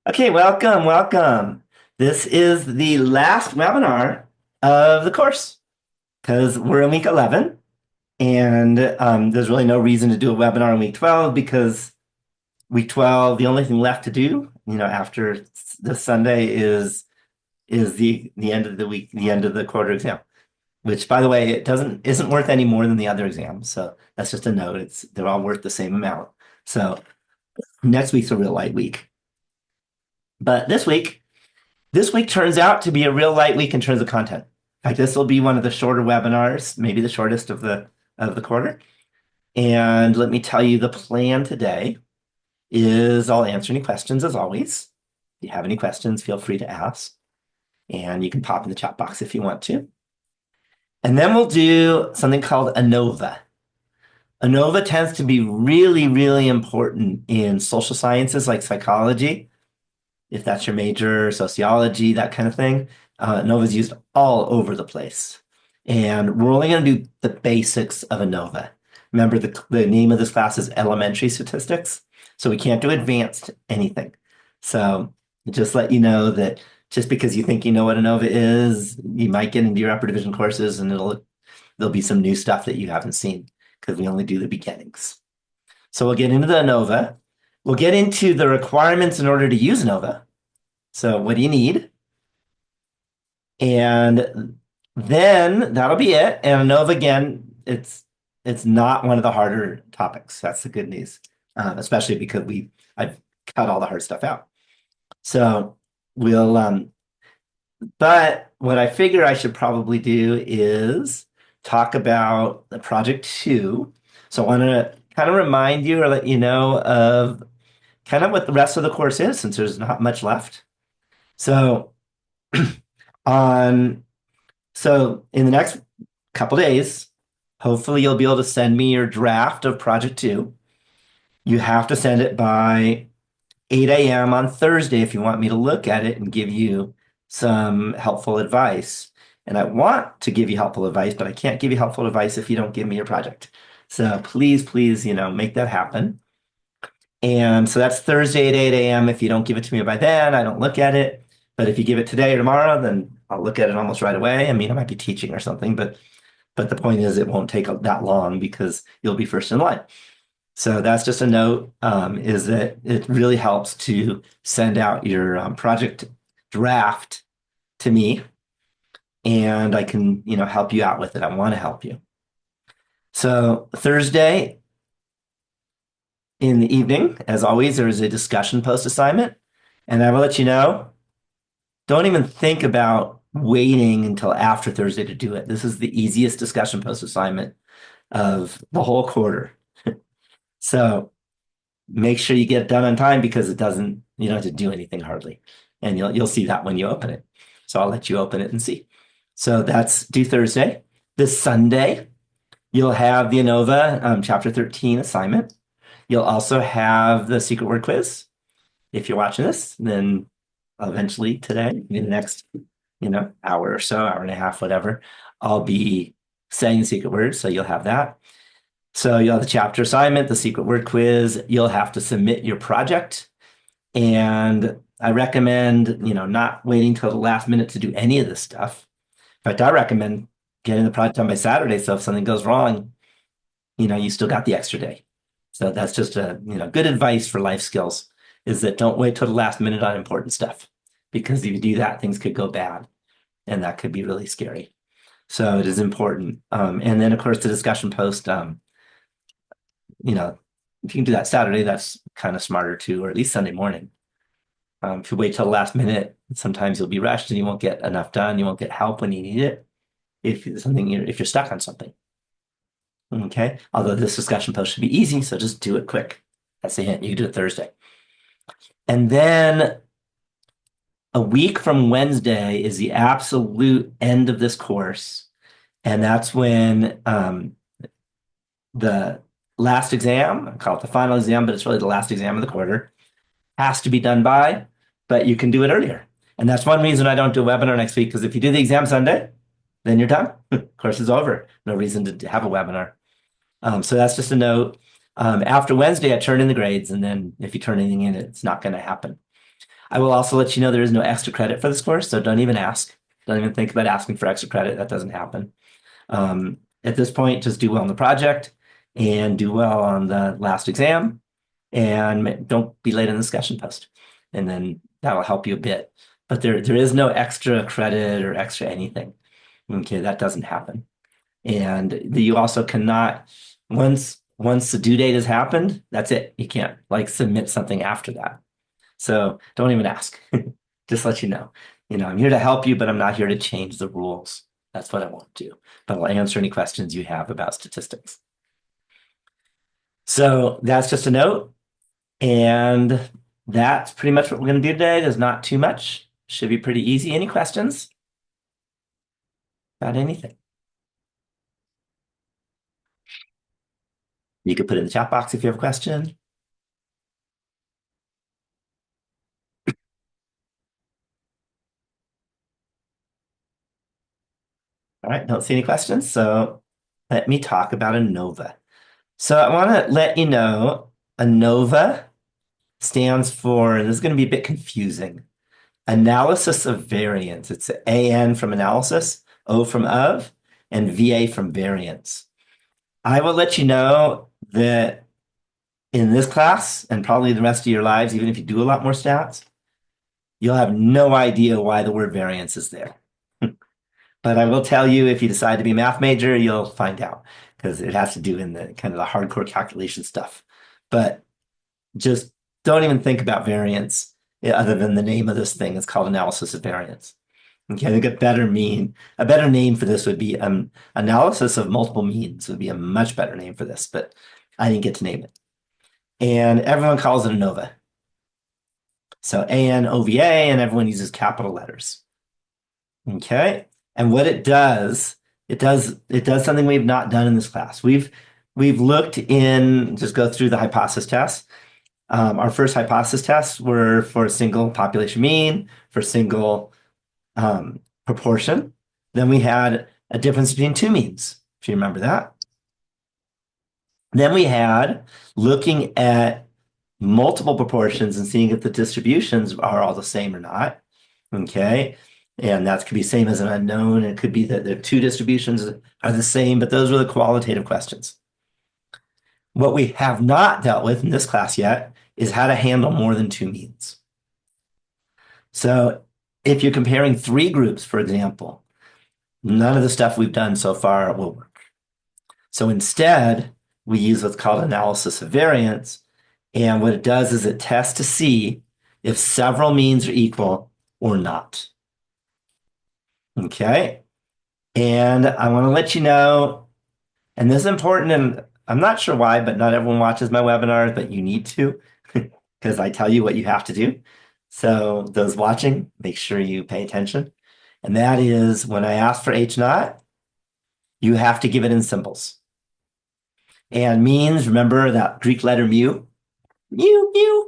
Okay, welcome, welcome. This is the last webinar of the course because we're in week 11 and there's really no reason to do a webinar in week 12 because week 12, the only thing left to do, after this Sunday is the end of the week, the end of the quarter exam, which by the way, it doesn't isn't worth any more than the other exams. So that's just a note. They're all worth the same amount. So next week's a real light week. But this week turns out to be a real light week in terms of content. In fact, this will be one of the shorter webinars, maybe the shortest of the quarter. And let me tell you, the plan today is I'll answer any questions as always. If you have any questions, feel free to ask. And you can pop in the chat box if you want to. And then we'll do something called ANOVA. ANOVA tends to be really, really important in social sciences like psychology, if that's your major, sociology, that kind of thing. ANOVA is used all over the place. And we're only going to do the basics of ANOVA. Remember, the name of this class is elementary statistics, so we can't do advanced anything. So just let you know that just because you think you know what ANOVA is, you might get into your upper division courses and there'll be some new stuff that you haven't seen because we only do the beginnings. So we'll get into the ANOVA. We'll get into the requirements in order to use ANOVA. So what do you need? And then that'll be it. And ANOVA, again, it's not one of the harder topics. That's the good news, especially because I've cut all the hard stuff out. So but what I figure I should probably do is talk about the project 2. So I want to kind of remind you or let you know of kind of what the rest of the course is since there's not much left. So on so in the next couple days, hopefully you'll be able to send me your draft of project 2. You have to send it by 8 a.m. on Thursday if you want me to look at it and give you some helpful advice. And I want to give you helpful advice, but I can't give you helpful advice if you don't give me your project. So please, please, make that happen. And so that's Thursday at 8 a.m. If you don't give it to me by then, I don't look at it. But if you give it today or tomorrow, then I'll look at it almost right away. I mean, I might be teaching or something, but the point is it won't take that long because you'll be first in line. So that's just a note, is that it really helps to send out your project draft to me, and I can, help you out with it. I want to help you. So Thursday in the evening, as always, there is a discussion post assignment, and I will let you know, don't even think about waiting until after Thursday to do it. This is the easiest discussion post assignment of the whole quarter. So make sure you get it done on time because you don't have to do anything hardly. And you'll see that when you open it. So I'll let you open it and see. So that's due Thursday. This Sunday, you'll have the ANOVA chapter 13 assignment. You'll also have the secret word quiz. If you're watching this, then eventually today, in the next, hour or so, hour and a half, whatever, I'll be saying the secret word. So you'll have that. So you'll have the chapter assignment, the secret word quiz. You'll have to submit your project. And I recommend, not waiting till the last minute to do any of this stuff. In fact, I recommend getting the project done by Saturday. So if something goes wrong, you still got the extra day. So that's just good advice for life skills is that don't wait till the last minute on important stuff because if you do that, things could go bad and that could be really scary. So it is important. And then of course the discussion post, if you can do that Saturday, that's kind of smarter too, or at least Sunday morning. If you wait till the last minute, sometimes you'll be rushed and you won't get enough done. You won't get help when you need it if you're stuck on something. Okay. Although this discussion post should be easy, so just do it quick. That's the hint. You can do it Thursday. And then a week from Wednesday is the absolute end of this course. And that's when the last exam, I call it the final exam, but it's really the last exam of the quarter, has to be done by, but you can do it earlier. And that's one reason I don't do a webinar next week, because if you do the exam Sunday, then you're done. Course is over. No reason to have a webinar. So that's just a note. After Wednesday, I turn in the grades, and then if you turn anything in, it's not going to happen. I will also let you know there is no extra credit for this course, so don't even ask. Don't even think about asking for extra credit. That doesn't happen. At this point, just do well on the project and do well on the last exam, and don't be late in the discussion post. And then that'll help you a bit. But there is no extra credit or extra anything. Okay, that doesn't happen. And you also cannot, once the due date has happened, that's it. You can't like submit something after that. So don't even ask. Just let you know. I'm here to help you, but I'm not here to change the rules. That's what I won't do. But I'll answer any questions you have about statistics. So that's just a note. And that's pretty much what we're going to do today. There's not too much. Should be pretty easy. Any questions about anything? You could put it in the chat box if you have a question. All right, don't see any questions. So let me talk about ANOVA. So I want to let you know ANOVA stands for, and this is going to be a bit confusing, analysis of variance. It's AN from analysis, O from of, and VA from variance. I will let you know that in this class, and probably the rest of your lives, even if you do a lot more stats, you'll have no idea why the word variance is there. But I will tell you, if you decide to be a math major, you'll find out because it has to do in the kind of the hardcore calculation stuff. But just don't even think about variance other than the name of this thing. It's called analysis of variance. Okay, I think a better name for this would be analysis of multiple means would be a much better name for this, but I didn't get to name it. And everyone calls it ANOVA. So ANOVA, and everyone uses capital letters. Okay. And what it does something we've not done in this class. We've looked in, just go through the hypothesis tests. Our first hypothesis tests were for a single population mean, for single proportion. Then we had a difference between two means, if you remember that. Then we had looking at multiple proportions and seeing if the distributions are all the same or not. Okay. And that could be same as an unknown. It could be that the two distributions are the same, but those were the qualitative questions. What we have not dealt with in this class yet is how to handle more than two means. So if you're comparing three groups, for example, none of the stuff we've done so far will work. So instead, we use what's called analysis of variance. And what it does is it tests to see if several means are equal or not. Okay. And I want to let you know, and this is important, and I'm not sure why, but not everyone watches my webinars, but you need to, because I tell you what you have to do. So those watching, make sure you pay attention. And that is when I ask for H naught, you have to give it in symbols. And means, remember that Greek letter mu? Mu, mu.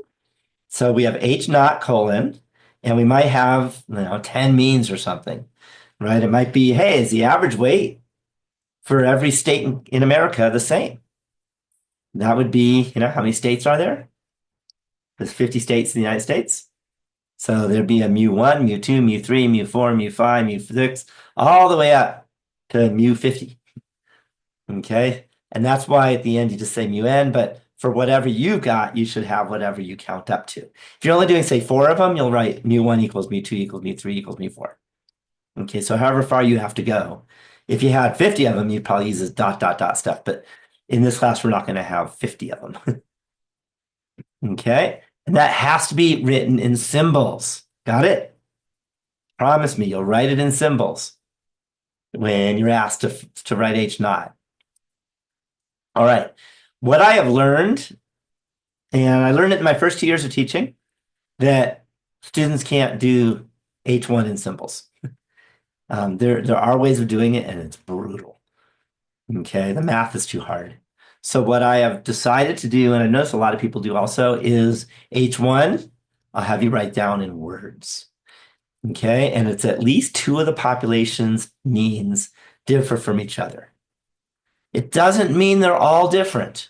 So we have H naught colon, and we might have 10 means or something, right? It might be, hey, is the average weight for every state in America the same? That would be, how many states are there? There's 50 states in the United States. So there'd be a mu1, mu2, mu3, mu4, mu5, mu6, all the way up to mu50. Okay. And that's why at the end you just say mu(n), but for whatever you got, you should have whatever you count up to. If you're only doing, say, 4 of them, you'll write mu1 equals mu2 equals mu3 equals mu4. Okay, so however far you have to go. If you had 50 of them, you'd probably use this ... stuff, but in this class, we're not going to have 50 of them. Okay, and that has to be written in symbols. Got it? Promise me, you'll write it in symbols when you're asked to write H naught. All right, what I have learned, and I learned it in my first 2 years of teaching, that students can't do H1 in symbols. There are ways of doing it, and it's brutal. Okay, the math is too hard. So what I have decided to do, and I notice a lot of people do also, is H1, I'll have you write down in words. Okay, and it's at least 2 of the population's means differ from each other. It doesn't mean they're all different.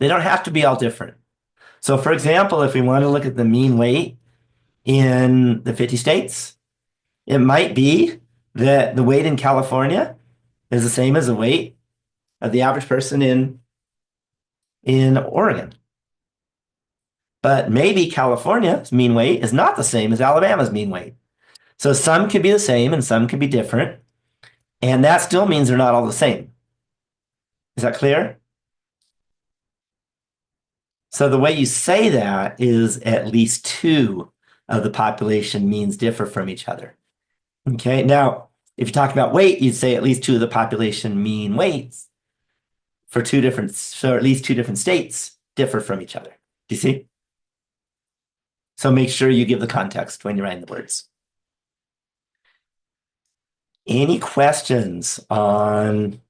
They don't have to be all different. So for example, if we want to look at the mean weight in the 50 states. It might be that the weight in California is the same as the weight of the average person in Oregon. But maybe California's mean weight is not the same as Alabama's mean weight. So some could be the same and some could be different. And that still means they're not all the same. Is that clear? So the way you say that is at least two of the population means differ from each other. Okay, now if you're talking about weight, you'd say at least two of the population mean weights for at least two different states differ from each other. Do you see? So make sure you give the context when you're writing the words. Any questions on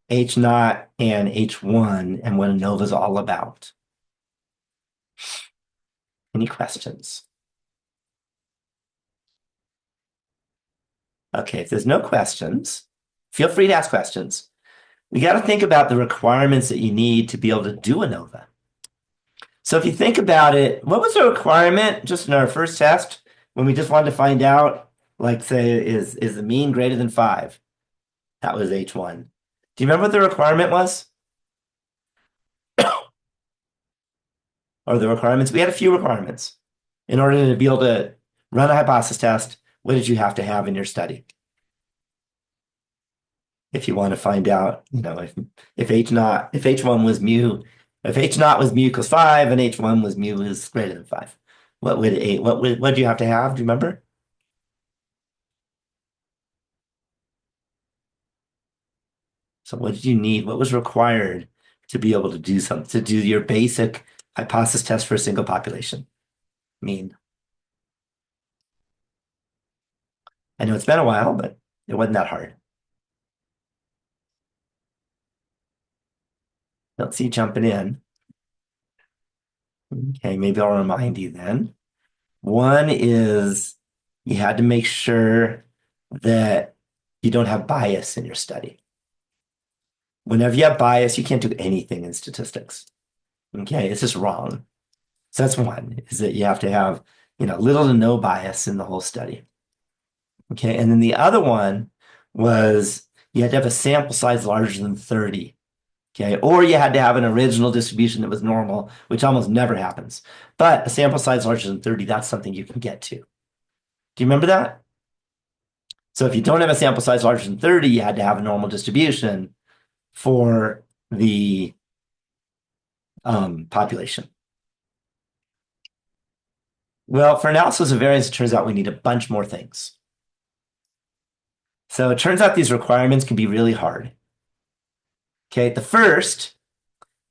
H naught and H1 and what ANOVA is all about? Any questions? Okay, if there's no questions, feel free to ask questions. We got to think about the requirements that you need to be able to do ANOVA. So if you think about it, what was the requirement just in our first test when we just wanted to find out, like say, is the mean greater than 5? That was H1. Do you remember what the requirement was? Or the requirements? We had a few requirements. In order to be able to run a hypothesis test, what did you have to have in your study? If you want to find out, if H1 was mu, if H naught was mu equals 5 and H1 was mu is greater than 5, what do you have to have? Do you remember? So what did you need? What was required to be able to do something, to do your basic hypothesis test for a single population? Mean. I know it's been a while, but it wasn't that hard. Don't see you jumping in. Okay, maybe I'll remind you then. One is you had to make sure that you don't have bias in your study. Whenever you have bias, you can't do anything in statistics. Okay, it's just wrong. So that's one, is that you have to have, little to no bias in the whole study. Okay, and then the other one was you had to have a sample size larger than 30. Okay, or you had to have an original distribution that was normal, which almost never happens. But a sample size larger than 30, that's something you can get to. Do you remember that? So if you don't have a sample size larger than 30, you had to have a normal distribution for the population. Well, for analysis of variance, it turns out we need a bunch more things. So it turns out these requirements can be really hard. Okay, the first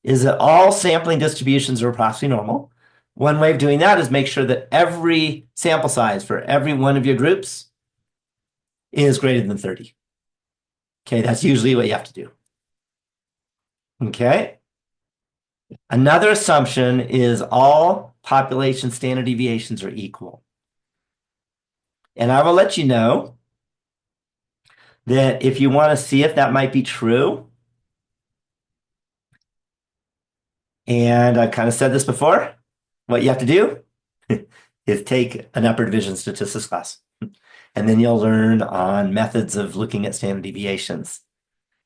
is that all sampling distributions are approximately normal. One way of doing that is make sure that every sample size for every one of your groups is greater than 30. Okay, that's usually what you have to do. Okay. Another assumption is all population standard deviations are equal. And I will let you know that if you want to see if that might be true, and I've kind of said this before, what you have to do is take an upper division statistics class. And then you'll learn on methods of looking at standard deviations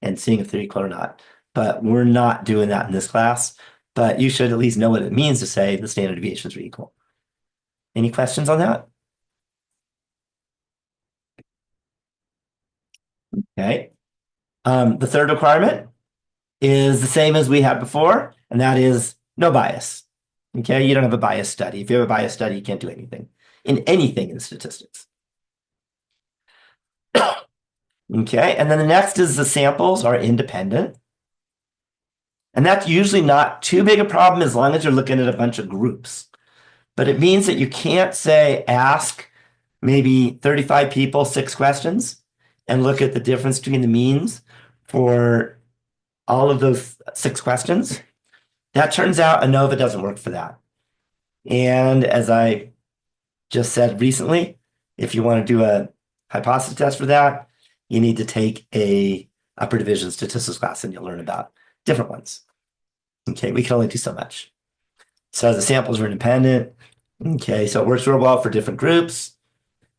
and seeing if they're equal or not. But we're not doing that in this class. But you should at least know what it means to say the standard deviations are equal. Any questions on that? Okay. The third requirement is the same as we had before, and that is no bias. Okay, you don't have a bias study. If you have a bias study, you can't do anything in statistics. Okay, and then the next is the samples are independent. And that's usually not too big a problem as long as you're looking at a bunch of groups. But it means that you can't say ask maybe 35 people 6 questions and look at the difference between the means for all of those 6 questions. That turns out ANOVA doesn't work for that. And as I just said recently, if you want to do a hypothesis test for that, you need to take a upper division statistics class and you'll learn about different ones. Okay, we can only do so much. So the samples are independent. Okay, so it works real well for different groups,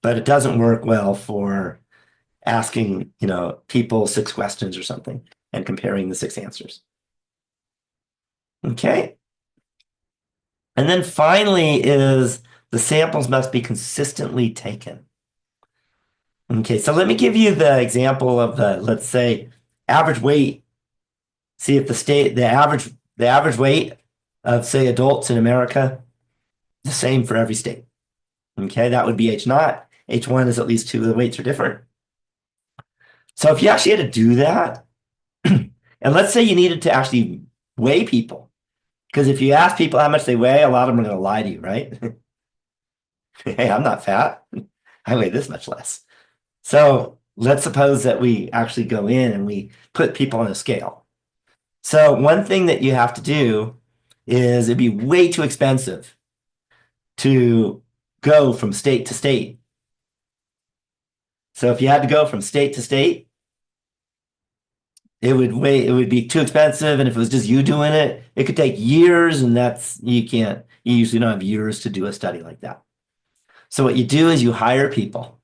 but it doesn't work well for asking, people 6 questions or something and comparing the 6 answers. Okay. And then finally is the samples must be consistently taken. Okay, so let me give you the example of let's say, average weight. See if the average weight of, say, adults in America, the same for every state. Okay, that would be H naught. H1 is at least two of the weights are different. So if you actually had to do that, and let's say you needed to actually weigh people, because if you ask people how much they weigh, a lot of them are going to lie to you, right? Hey, I'm not fat. I weigh this much less. So let's suppose that we actually go in and we put people on a scale. So one thing that you have to do is it'd be way too expensive to go from state to state. So if you had to go from state to state, it would be too expensive. And if it was just you doing it, it could take years, and you usually don't have years to do a study like that. So what you do is you hire people.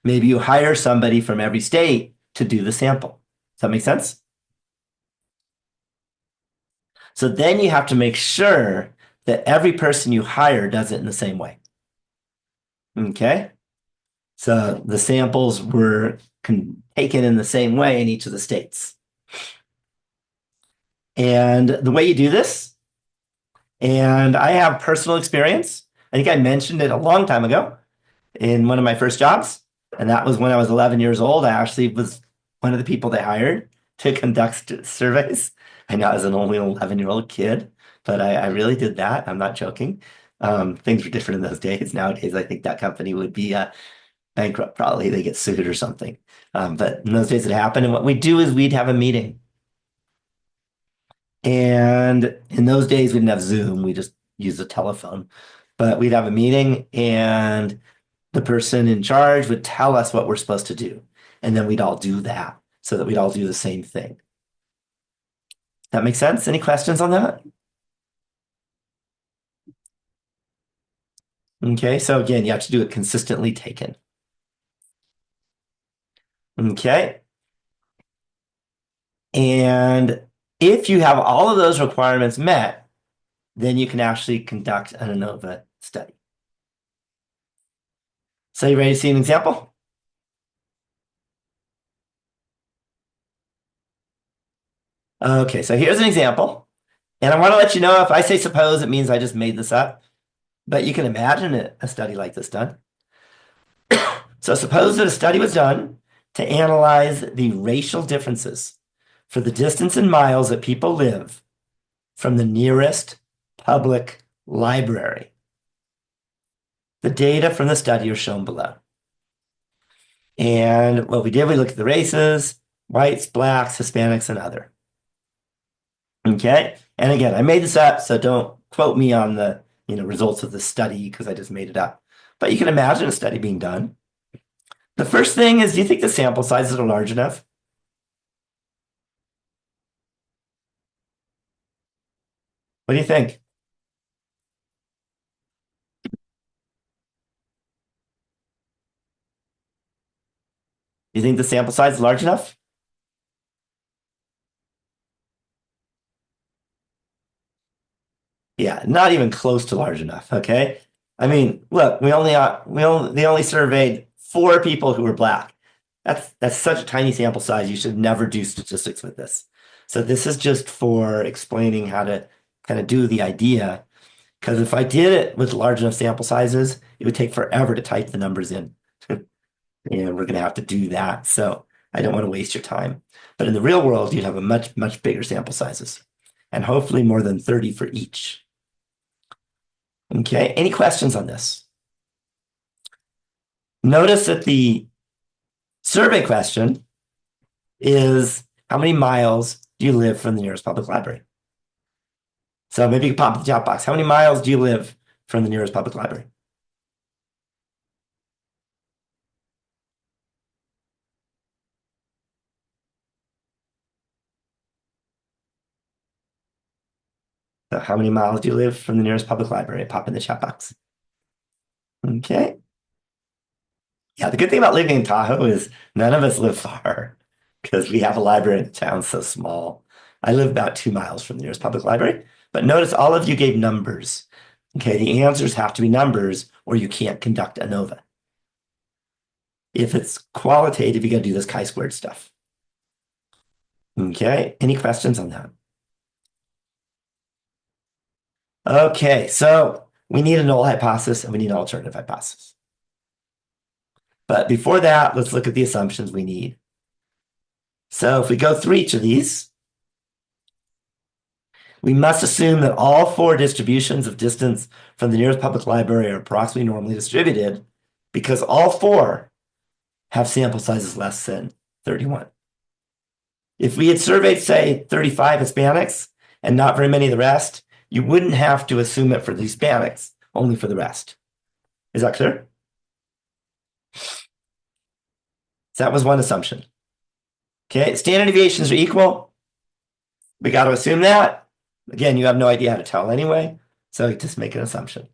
Maybe you hire somebody from every state to do the sample. Does that make sense? So then you have to make sure that every person you hire does it in the same way. Okay? So the samples were taken in the same way in each of the states. And the way you do this, and I have personal experience. I think I mentioned it a long time ago in one of my first jobs. And that was when I was 11 years old. I actually was one of the people they hired to conduct surveys. I know I was an only 11-year-old kid, but I really did that. I'm not joking. Things were different in those days. Nowadays, I think that company would be bankrupt, probably. They get sued or something. But in those days, it happened. And what we do is we'd have a meeting. And in those days, we didn't have Zoom. We just used a telephone. But we'd have a meeting, and the person in charge would tell us what we're supposed to do. And then we'd all do that so that we'd all do the same thing. That makes sense? Any questions on that? Okay, so again, you have to do it consistently taken. Okay. And if you have all of those requirements met, then you can actually conduct an ANOVA study. So you ready to see an example? Okay, so here's an example. And I want to let you know, if I say suppose, it means I just made this up. But you can imagine a study like this done. So suppose that a study was done to analyze the racial differences for the distance in miles that people live from the nearest public library. The data from the study are shown below. And what we did, we looked at the races, whites, blacks, Hispanics, and other. Okay. And again, I made this up, so don't quote me on the results of the study because I just made it up. But you can imagine a study being done. The first thing is, do you think the sample sizes are large enough? What do you think? Do you think the sample size is large enough? Yeah, not even close to large enough. Okay. I mean, look, they only surveyed 4 people who were black. That's such a tiny sample size. You should never do statistics with this. So this is just for explaining how to kind of do the idea. Because if I did it with large enough sample sizes, it would take forever to type the numbers in. And we're going to have to do that. So I don't want to waste your time. But in the real world, you'd have a much, much bigger sample sizes, and hopefully more than 30 for each. Okay, any questions on this? Notice that the survey question is, how many miles do you live from the nearest public library? So maybe you can pop in the chat box. How many miles do you live from the nearest public library? So how many miles do you live from the nearest public library? Pop in the chat box. Okay. Yeah, the good thing about living in Tahoe is none of us live far because we have a library in the town so small. I live about 2 miles from the nearest public library, but notice all of you gave numbers. Okay, the answers have to be numbers or you can't conduct ANOVA. If it's qualitative, you got to do this chi-squared stuff. Okay, any questions on that? Okay, so we need a null hypothesis and we need an alternative hypothesis. But before that, let's look at the assumptions we need. So if we go through each of these, we must assume that all four distributions of distance from the nearest public library are approximately normally distributed because all four have sample sizes less than 31. If we had surveyed, say, 35 Hispanics and not very many of the rest, you wouldn't have to assume it for the Hispanics, only for the rest. Is that clear? So that was one assumption. Okay, standard deviations are equal. We got to assume that. Again, you have no idea how to tell anyway, so just make an assumption.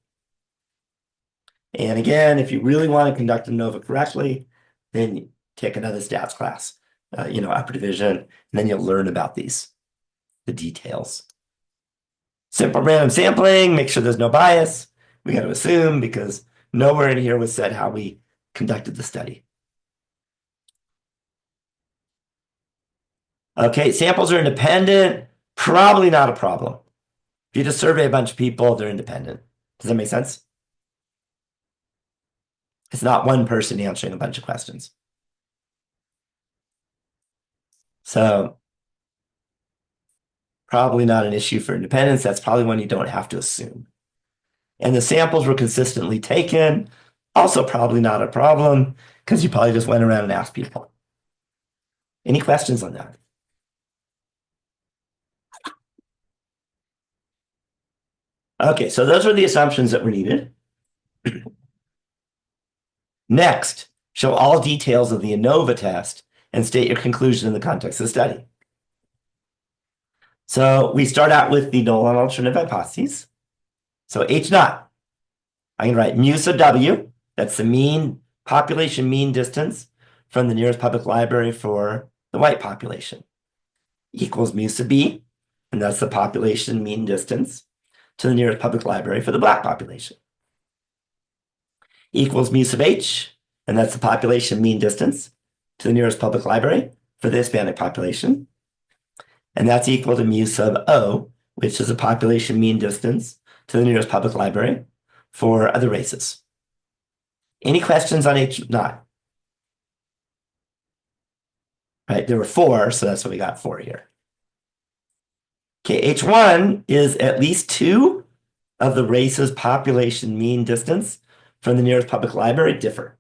And again, if you really want to conduct ANOVA correctly, then take another stats class, upper division, and then you'll learn about the details. Simple random sampling, make sure there's no bias. We got to assume because nowhere in here was said how we conducted the study. Okay, samples are independent, probably not a problem. If you just survey a bunch of people, they're independent. Does that make sense? It's not one person answering a bunch of questions. So probably not an issue for independence. That's probably one you don't have to assume. And the samples were consistently taken. Also probably not a problem because you probably just went around and asked people. Any questions on that? Okay, so those were the assumptions that were needed. Next, show all details of the ANOVA test and state your conclusion in the context of the study. So we start out with the null and alternative hypotheses. So H naught, I can write mu sub W, that's the mean population mean distance from the nearest public library for the white population, equals mu sub B, and that's the population mean distance to the nearest public library for the black population, equals mu sub H, and that's the population mean distance to the nearest public library for the Hispanic population, and that's equal to mu sub O, which is the population mean distance to the nearest public library for other races. Any questions on H naught? Right, there were 4, so that's what we got 4 here. Okay, H1 is at least 2 of the race's population mean distance from the nearest public library differ.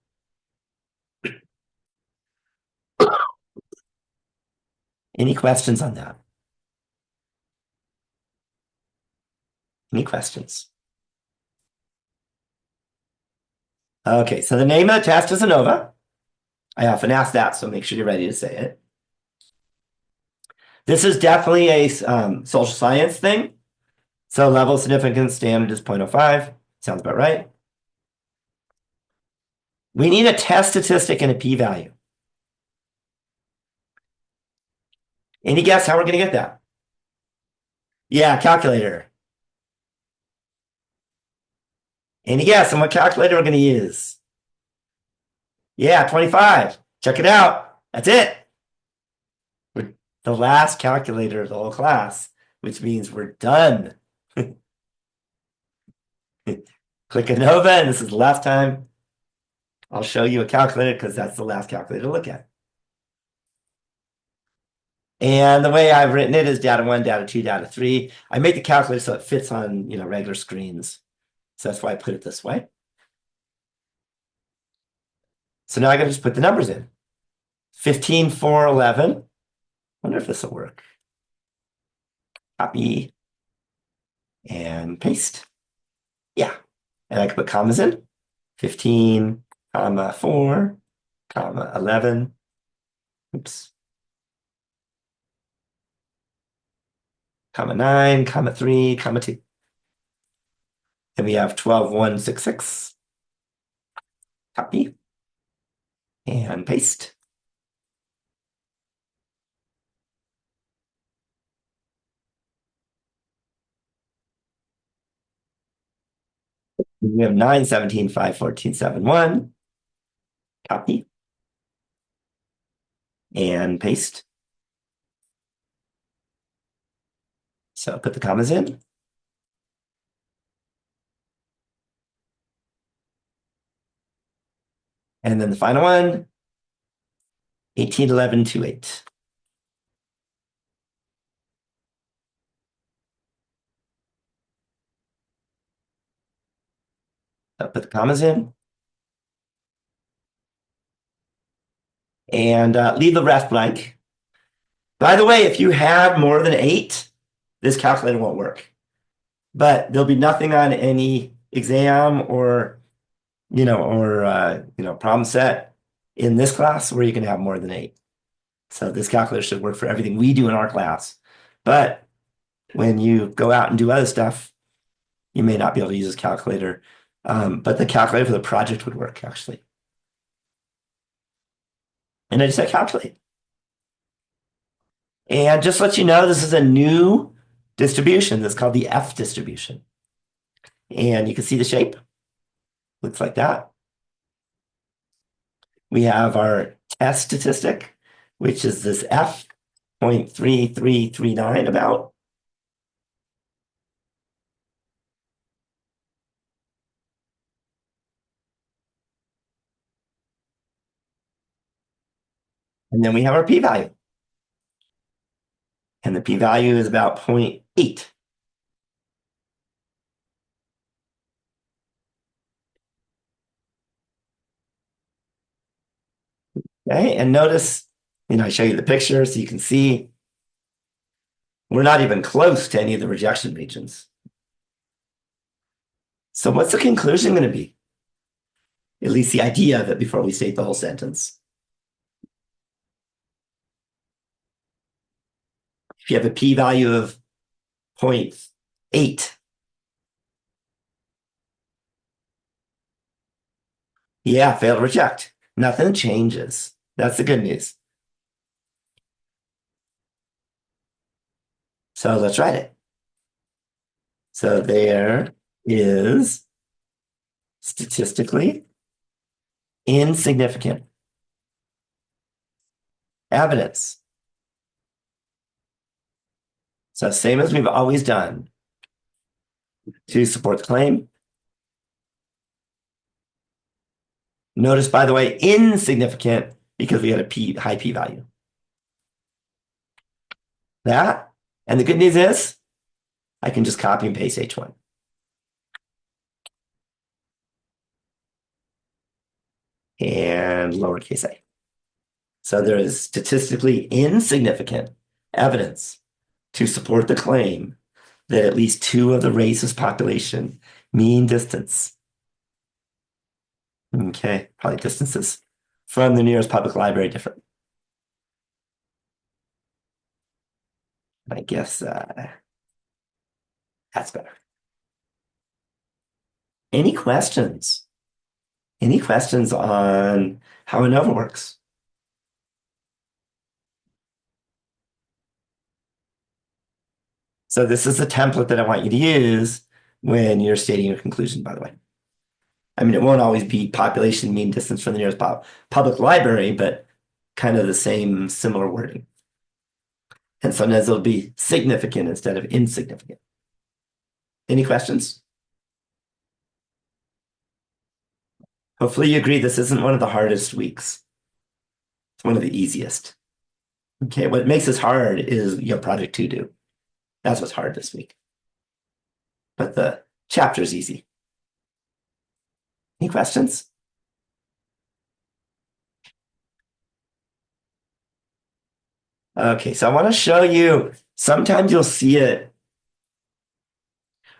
Any questions on that? Any questions? Okay, so the name of the test is ANOVA. I often ask that, so make sure you're ready to say it. This is definitely a social science thing. So level of significance standard is 0.05. Sounds about right. We need a test statistic and a p-value. Any guess how we're going to get that? Yeah, calculator. Any guess on what calculator we're going to use? Yeah, 25. Check it out. That's it. We're the last calculator of the whole class, which means we're done. Click ANOVA, and this is the last time I'll show you a calculator because that's the last calculator to look at. And the way I've written it is data 1, data 2, data 3. I make the calculator so it fits on regular screens. So that's why I put it this way. So now I gotta just put the numbers in. 15, 4, 11. Wonder if this will work. Copy and paste. Yeah. And I can put commas in. 15, comma 4, comma 11. Oops. Comma 9, comma 3, comma 2. And we have 12, 1, 6, 6. Copy and paste. We have 9, 17, 5, 14, 7, 1. Copy and paste. So put the commas in. And then the final one, 18, 11, 2, 8. So put the commas in. And leave the rest blank. By the way, if you have more than 8, this calculator won't work. But there'll be nothing on any exam or problem set in this class where you can have more than 8. So this calculator should work for everything we do in our class. But when you go out and do other stuff, you may not be able to use this calculator. But the calculator for the project would work, actually. And I just said calculate. And just to let you know, this is a new distribution that's called the F distribution. And you can see the shape. Looks like that. We have our test statistic, which is this F.3339 about. And then we have our p-value. And the p-value is about 0.8. Okay, and notice, I show you the picture so you can see we're not even close to any of the rejection regions. So what's the conclusion going to be? At least the idea of it before we state the whole sentence. If you have a p-value of 0.8, yeah, fail to reject. Nothing changes. That's the good news. So let's write it. So there is statistically insignificant evidence. So same as we've always done to support the claim. Notice, by the way, insignificant because we had a high p-value. That, and the good news is I can just copy and paste H1. And lowercase a. So there is statistically insignificant evidence to support the claim that at least 2 of the race's population mean distance. Okay, probably distances from the nearest public library different. I guess that's better. Any questions? Any questions on how ANOVA works? So this is the template that I want you to use when you're stating your conclusion, by the way. I mean, it won't always be population mean distance from the nearest public library, but kind of the same similar wording. And sometimes it'll be significant instead of insignificant. Any questions? Hopefully you agree this isn't one of the hardest weeks. It's one of the easiest. Okay, what makes this hard is your project to do. That's what's hard this week. But the chapter's easy. Any questions? Okay, so I want to show you, sometimes you'll see it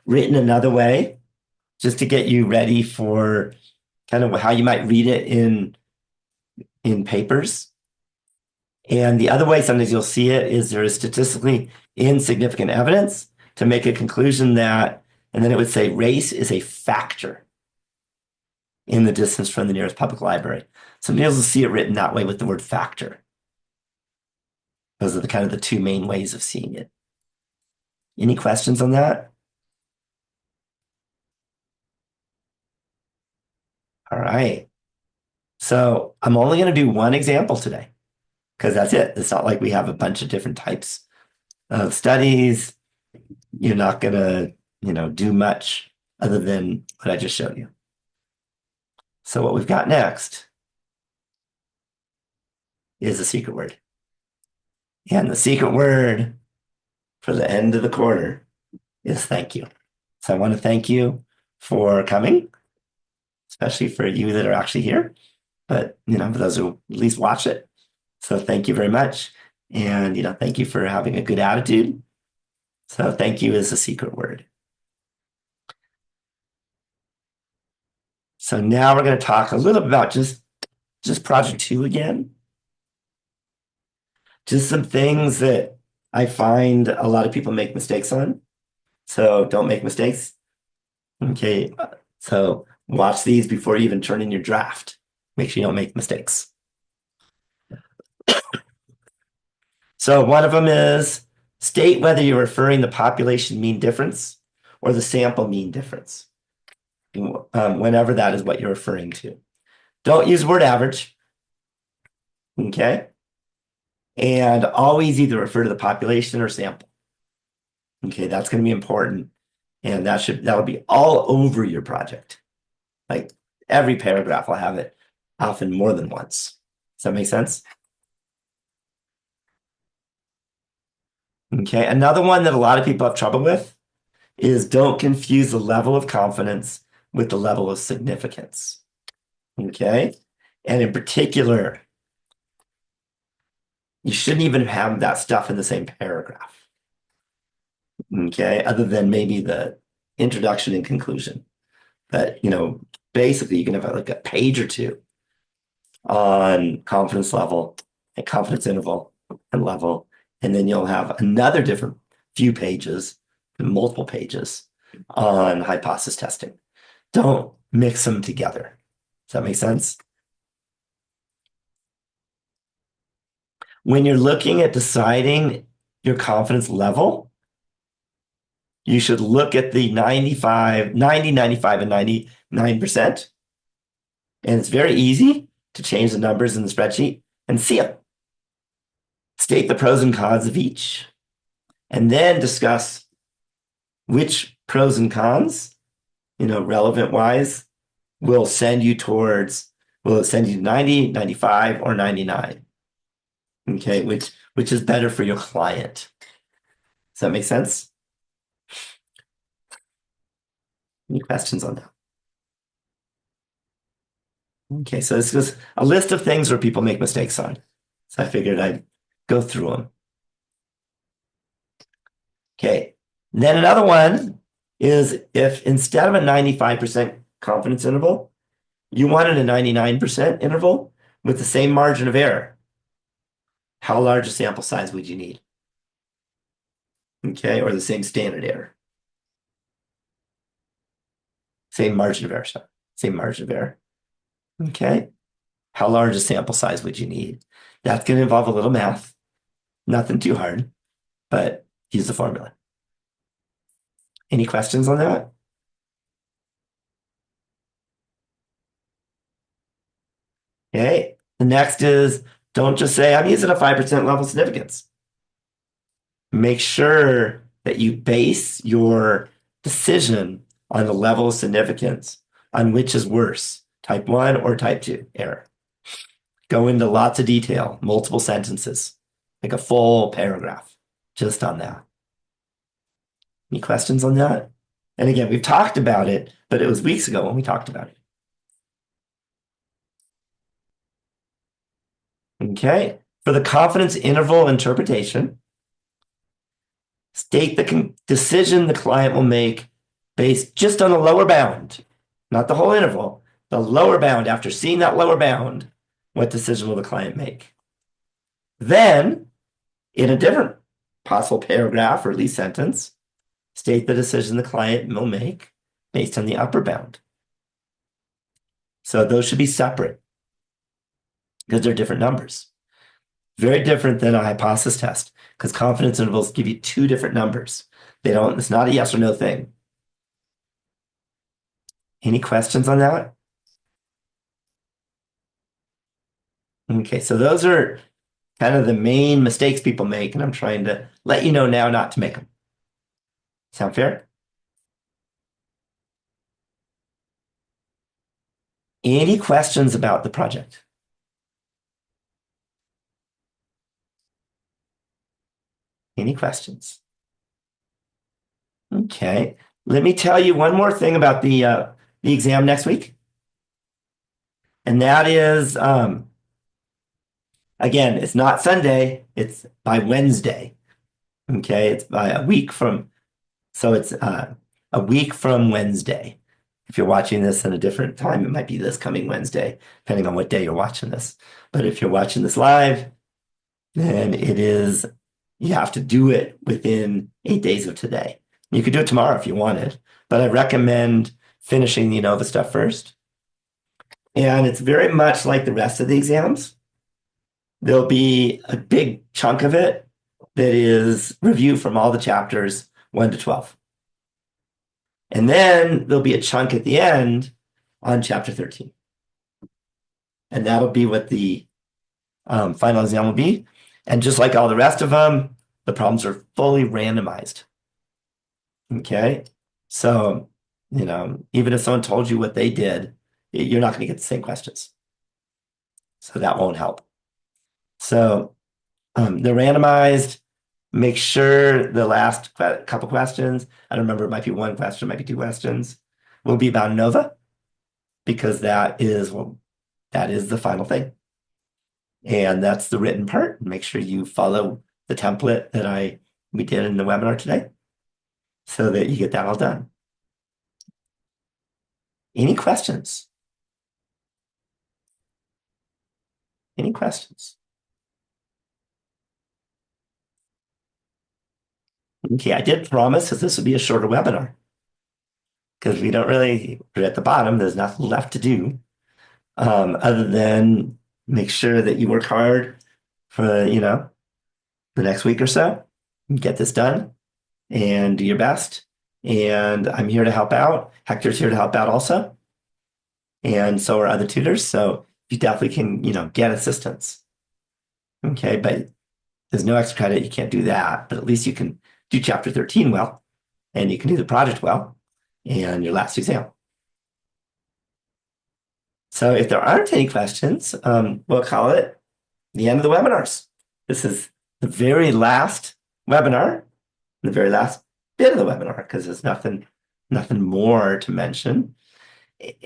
written another way, just to get you ready for kind of how you might read it in papers. And the other way sometimes you'll see it is there is statistically insignificant evidence to make a conclusion that, and then it would say race is a factor. in the distance from the nearest public library. Sometimes you'll see it written that way with the word factor. Those are the kind of the two main ways of seeing it. Any questions on that? All right. So I'm only going to do one example today because that's it. It's not like we have a bunch of different types of studies. You're not going to, do much other than what I just showed you. So what we've got next is a secret word. And the secret word for the end of the quarter is thank you. So I want to thank you for coming, especially for you that are actually here, but for those who at least watch it. So thank you very much. And thank you for having a good attitude. So thank you is a secret word. So now we're going to talk a little bit about just project 2 again. Just some things that I find a lot of people make mistakes on. So don't make mistakes. Okay. So watch these before you even turn in your draft. Make sure you don't make mistakes. So one of them is state whether you're referring the population mean difference or the sample mean difference, whenever that is what you're referring to. Don't use word average. Okay. And always either refer to the population or sample. Okay, that's going to be important. And that'll be all over your project. Like every paragraph will have it, often more than once. Does that make sense? Okay, another one that a lot of people have trouble with is don't confuse the level of confidence with the level of significance. Okay, and in particular, you shouldn't even have that stuff in the same paragraph. Okay, other than maybe the introduction and conclusion. But basically you can have like a page or two on confidence level and confidence interval and level, and then you'll have another different few pages, multiple pages on hypothesis testing. Don't mix them together. Does that make sense? When you're looking at deciding your confidence level, you should look at the 95, 90, 95, and 99%. And it's very easy to change the numbers in the spreadsheet and see them. State the pros and cons of each, and then discuss which pros and cons, relevant wise, will send you to 90, 95, or 99? Okay, which is better for your client? Does that make sense? Any questions on that? Okay, so this was a list of things where people make mistakes on. So I figured I'd go through them. Okay, then another one is if instead of a 95% confidence interval, you wanted a 99% interval with the same margin of error, how large a sample size would you need? Okay, or the same standard error. Same margin of error, sorry. Same margin of error. Okay, how large a sample size would you need? That's going to involve a little math, nothing too hard, but use the formula. Any questions on that? Okay, the next is don't just say, I'm using a 5% level significance. Make sure that you base your decision on the level of significance on which is worse, type 1 or type 2 error. Go into lots of detail, multiple sentences, like a full paragraph just on that. Any questions on that? And again, we've talked about it, but it was weeks ago when we talked about it. Okay, for the confidence interval interpretation, state the decision the client will make based just on the lower bound, not the whole interval, the lower bound. After seeing that lower bound, what decision will the client make? Then, in a different possible paragraph or at least sentence, state the decision the client will make based on the upper bound. So those should be separate because they're different numbers. Very different than a hypothesis test because confidence intervals give you two different numbers. It's not a yes or no thing. Any questions on that? Okay, so those are kind of the main mistakes people make, and I'm trying to let you know now not to make them. Sound fair? Any questions about the project? Any questions? Okay. Let me tell you one more thing about the exam next week. And that is again, it's not Sunday, it's by Wednesday. Okay, it's by a week from so it's a week from Wednesday. If you're watching this at a different time, it might be this coming Wednesday, depending on what day you're watching this. But if you're watching this live, then you have to do it within 8 days of today. You could do it tomorrow if you wanted, but I recommend finishing the ANOVA stuff first. And it's very much like the rest of the exams. There'll be a big chunk of it that is review from all the chapters 1 to 12. And then there'll be a chunk at the end on chapter 13. And that'll be what the final exam will be. And just like all the rest of them, the problems are fully randomized. Okay. So, even if someone told you what they did, you're not going to get the same questions. So that won't help. So they're randomized. Make sure the last couple questions, I don't remember, it might be one question, it might be two questions, will be about ANOVA because that is the final thing. And that's the written part. Make sure you follow the template that we did in the webinar today so that you get that all done. Any questions? Any questions? Okay, I did promise that this would be a shorter webinar because we're at the bottom, there's nothing left to do other than make sure that you work hard for, the next week or so, get this done and do your best. And I'm here to help out. Hector's here to help out also. And so are other tutors. So you definitely can, get assistance. Okay, but there's no extra credit. You can't do that, but at least you can do chapter 13 well, and you can do the project well, and your last exam. So if there aren't any questions, we'll call it the end of the webinars. This is the very last webinar, the very last bit of the webinar, because there's nothing more to mention.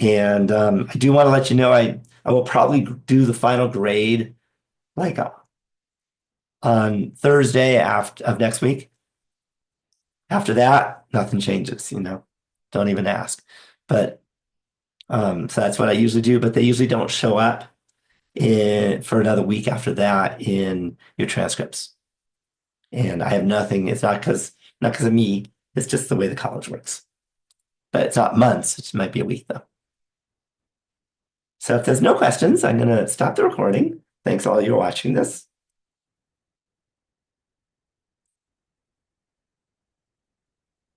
And I do want to let you know I will probably do the final grade like on Thursday of next week. After that, nothing changes, don't even ask. But so that's what I usually do, but they usually don't show up for another week after that in your transcripts. And I have nothing, it's not because of me, it's just the way the college works. But it's not months, it might be a week though. So if there's no questions, I'm going to stop the recording. Thanks all you for watching this.